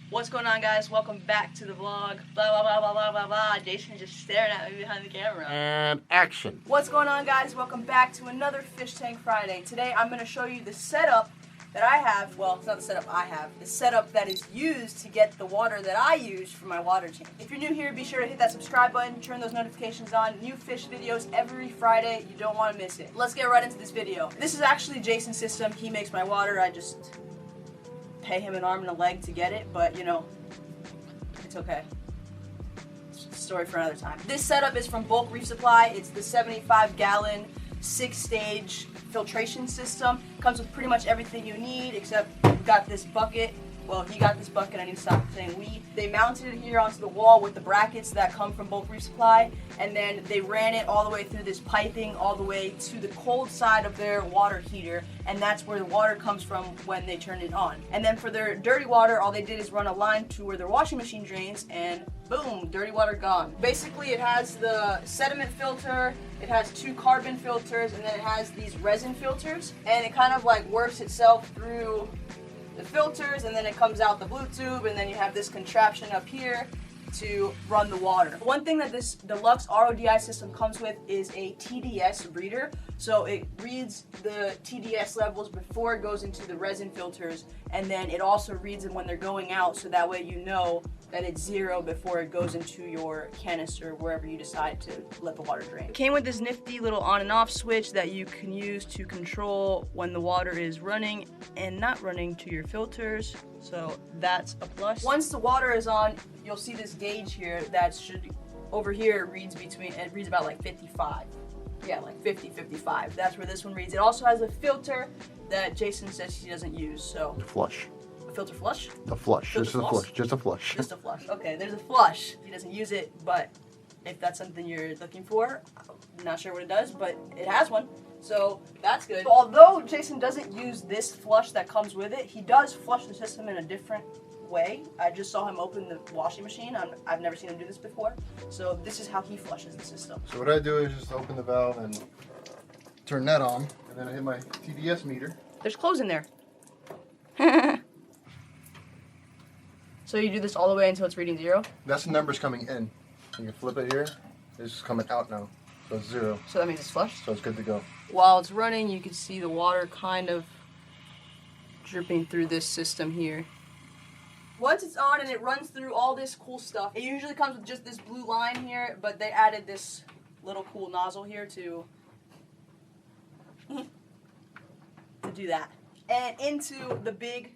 What's going on, guys? Welcome back to the vlog. Blah, blah, blah, blah, blah, blah, blah. Jason's just staring at me behind the camera. And action. What's going on, guys? Welcome back to another Fish Tank Friday. Today, I'm going to show you the setup that I have. Well, it's not the setup I have. The setup that is used to get the water that I use for my water tank. If you're new here, be sure to hit that subscribe button. Turn those notifications on. New fish videos every Friday. You don't want to miss it. Let's get right into this video. This is actually Jason's system. He makes my water. I just pay him an arm and a leg to get it, but you know, it's okay. It's a story for another time. This setup is from Bulk Reef Supply. It's the 75-gallon 6-stage filtration system. Comes with pretty much everything you need, except we've got this bucket. Well, he got this bucket. I need to stop saying we. They mounted it here onto the wall with the brackets that come from Bulk Reef Supply, and then they ran it all the way through this piping all the way to the cold side of their water heater, and that's where the water comes from when they turn it on. And then for their dirty water, all they did is run a line to where their washing machine drains, and boom, dirty water gone. Basically, it has the sediment filter, it has 2 carbon filters, and then it has these resin filters, and it kind of like works itself through the filters, and then it comes out the blue tube, and then you have this contraption up here to run the water. One thing that this deluxe RODI system comes with is a TDS reader. So it reads the TDS levels before it goes into the resin filters, and then it also reads them when they're going out, so that way you know that it's 0 before it goes into your canister wherever you decide to let the water drain. It came with this nifty little on and off switch that you can use to control when the water is running and not running to your filters, so that's a plus. Once the water is on, you'll see this gauge here that should, over here it reads about like 55. Yeah, like 50, 55. That's where this one reads. It also has a filter that Jason says he doesn't use, so. Flush. A filter flush? The flush. Filter Just a flush. Just a flush. Just a flush. Okay, there's a flush. He doesn't use it, but if that's something you're looking for, I'm not sure what it does, but it has one. So that's good. Although Jason doesn't use this flush that comes with it, he does flush the system in a different way. I just saw him open the washing machine. I've never seen him do this before. So this is how he flushes the system. So what I do is just open the valve and turn that on, and then I hit my TDS meter. There's clothes in there. So you do this all the way until it's reading 0? That's the numbers coming in. You can flip it here. It's coming out now. So it's 0. So that means it's flushed? So it's good to go. While it's running, you can see the water kind of dripping through this system here. Once it's on and it runs through all this cool stuff, it usually comes with just this blue line here, but they added this little cool nozzle here to do that. And into the big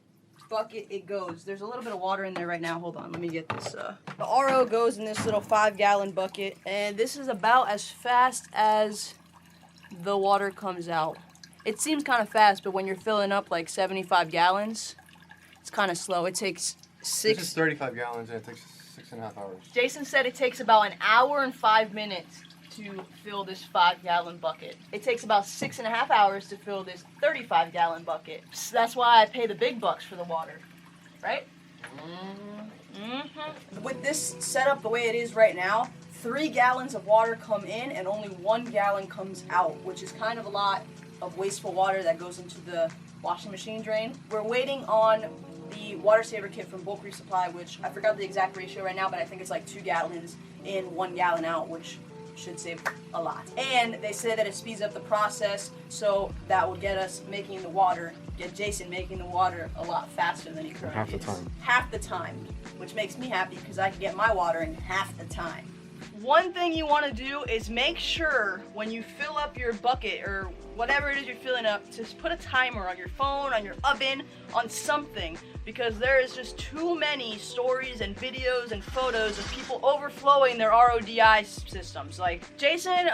bucket it goes. There's a little bit of water in there right now. Hold on, let me get this. The RO goes in this little 5-gallon bucket, and this is about as fast as the water comes out. It seems kind of fast, but when you're filling up like 75 gallons, it's kind of slow. It takes 6. This is 35 gallons and it takes 6.5 hours. Jason said it takes about 1 hour and 5 minutes to fill this 5-gallon bucket. It takes about 6.5 hours to fill this 35-gallon bucket. So that's why I pay the big bucks for the water, right? With this setup the way it is right now, 3 gallons of water come in and only 1 gallon comes out, which is kind of a lot of wasteful water that goes into the washing machine drain. We're waiting on the water saver kit from Bulk Reef Supply, which I forgot the exact ratio right now, but I think it's like 2 gallons in, 1 gallon out, which should save a lot. And they say that it speeds up the process, so that will get us making the water, get Jason making the water a lot faster than he currently is. Half the time. Half the time, which makes me happy because I can get my water in half the time. One thing you want to do is make sure when you fill up your bucket or whatever it is you're filling up, to put a timer on your phone, on your oven, on something, because there is just too many stories and videos and photos of people overflowing their RODI systems. Like Jason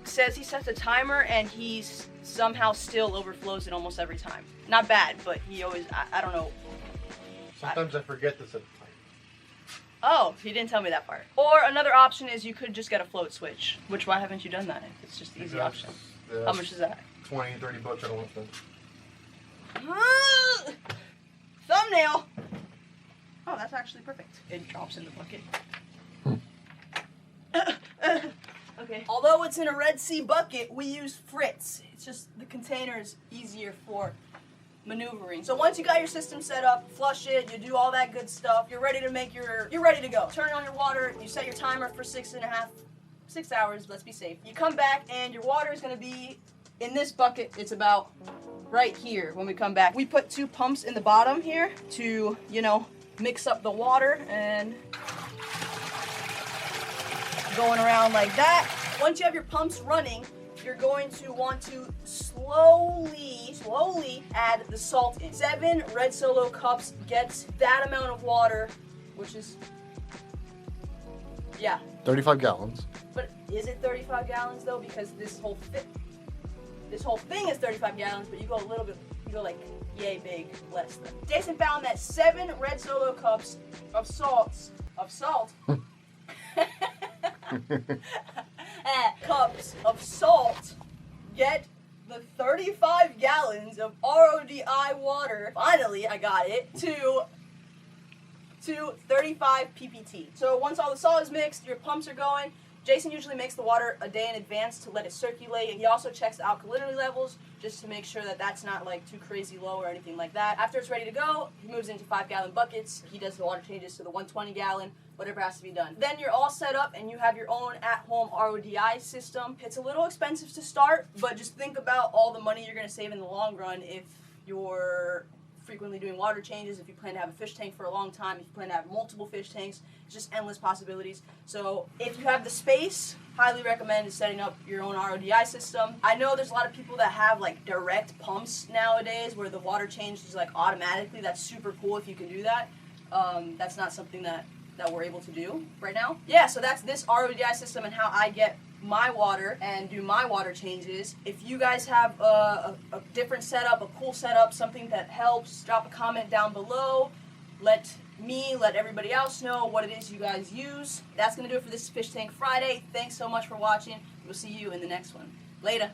says he sets a timer and he somehow still overflows it almost every time. Not bad, but he always, I don't know. Sometimes I forget to set the timer. Oh, he didn't tell me that part. Or another option is you could just get a float switch, which why haven't you done that? It's just the easy option. How much is that? 20, 30 bucks, I don't want to. Thumbnail! Oh, that's actually perfect. It drops in the bucket. Okay. Although it's in a Red Sea bucket, we use Fritz. It's just the container is easier for maneuvering. So once you got your system set up, flush it, you do all that good stuff, you're ready to you're ready to go. Turn on your water, you set your timer for 6 hours, let's be safe. You come back and your water is gonna be in this bucket. It's about right here when we come back. We put 2 pumps in the bottom here to, mix up the water and going around like that. Once you have your pumps running, you're going to want to slowly add the salt in. 7 red Solo cups gets that amount of water, which is, 35 gallons. But is it 35 gallons though? Because this whole thing is 35 gallons, but you go like yay big, less than. Jason found that 7 red Solo cups of salt cups of salt get the 35 gallons of RODI water. Finally, I got it to 35 ppt. So once all the salt is mixed, your pumps are going. Jason usually makes the water a day in advance to let it circulate, and he also checks the alkalinity levels just to make sure that that's not like too crazy low or anything like that. After it's ready to go, he moves into 5-gallon buckets. He does the water changes to the 120-gallon, whatever has to be done. Then you're all set up and you have your own at-home RODI system. It's a little expensive to start, but just think about all the money you're going to save in the long run if you're frequently doing water changes, if you plan to have a fish tank for a long time, if you plan to have multiple fish tanks. It's just endless possibilities. So if you have the space, highly recommend setting up your own RODI system. I know there's a lot of people that have like direct pumps nowadays where the water changes like automatically. That's super cool if you can do that. That's not something that we're able to do right now. Yeah, so that's this RODI system and how I get my water and do my water changes. If you guys have a different setup, a cool setup, something that helps, drop a comment down below. Let everybody else know what it is you guys use. That's gonna do it for this Fish Tank Friday. Thanks so much for watching. We'll see you in the next one. Later.